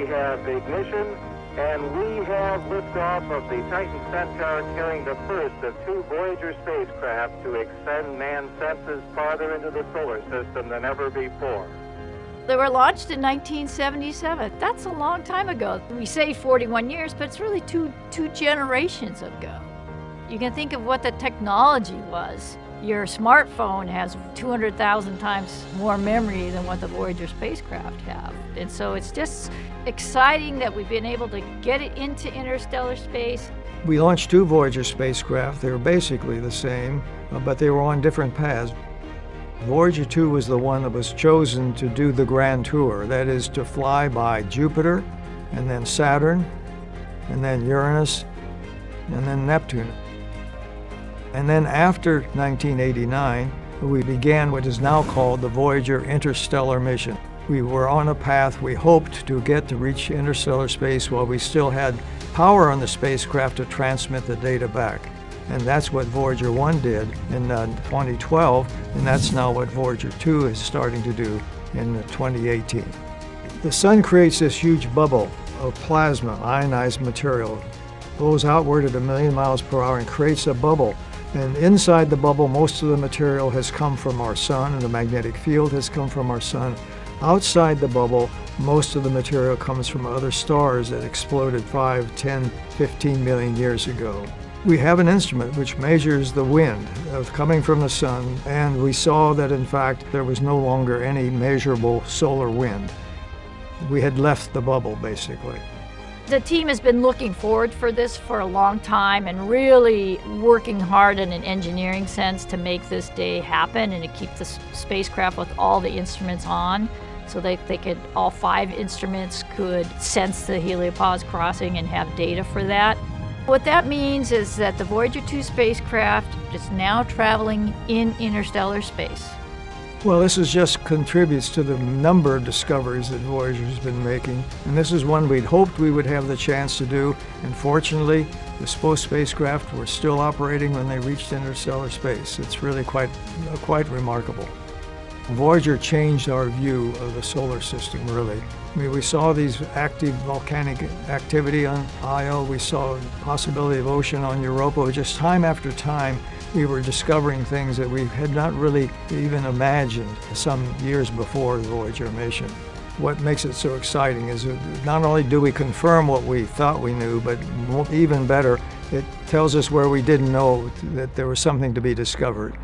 We have ignition, and we have liftoff of the Titan Centaur, carrying the first of two Voyager spacecraft to extend man's senses farther into the solar system than ever before. They were launched in 1977. That's a long time ago. We say 41 years, but it's really two generations ago. You can think of what the technology was. Your smartphone has 200,000 times more memory than what the Voyager spacecraft have. And so it's just exciting that we've been able to get it into interstellar space. We launched two Voyager spacecraft. They were basically the same, but they were on different paths. Voyager 2 was the one that was chosen to do the grand tour, that is to fly by Jupiter, and then Saturn, and then Uranus, and then Neptune. And then after 1989, we began what is now called the Voyager Interstellar mission. We were on a path we hoped to get to reach interstellar space while we still had power on the spacecraft to transmit the data back. And that's what Voyager 1 did in 2012, and that's now what Voyager 2 is starting to do in 2018. The sun creates this huge bubble of plasma, ionized material, blows outward at 1 million miles per hour and creates a bubble. And inside the bubble, most of the material has come from our sun, and the magnetic field has come from our sun. Outside the bubble, most of the material comes from other stars that exploded 5, 10, 15 million years ago. We have an instrument which measures the wind coming from the sun, and we saw that in fact there was no longer any measurable solar wind. We had left the bubble, basically. The team has been looking forward for this for a long time and really working hard in an engineering sense to make this day happen and to keep the spacecraft with all the instruments on so that all 5 instruments could sense the heliopause crossing and have data for that. What that means is that the Voyager 2 spacecraft is now traveling in interstellar space. Well, this just contributes to the number of discoveries that Voyager has been making, and this is one we'd hoped we would have the chance to do, and fortunately, the spacecraft were still operating when they reached interstellar space. It's really quite remarkable. Voyager changed our view of the solar system, really. I mean, we saw these active volcanic activity on Io, we saw the possibility of ocean on Europa. Just time after time, we were discovering things that we had not really even imagined some years before the Voyager mission. What makes it so exciting is that not only do we confirm what we thought we knew, but even better, it tells us where we didn't know that there was something to be discovered.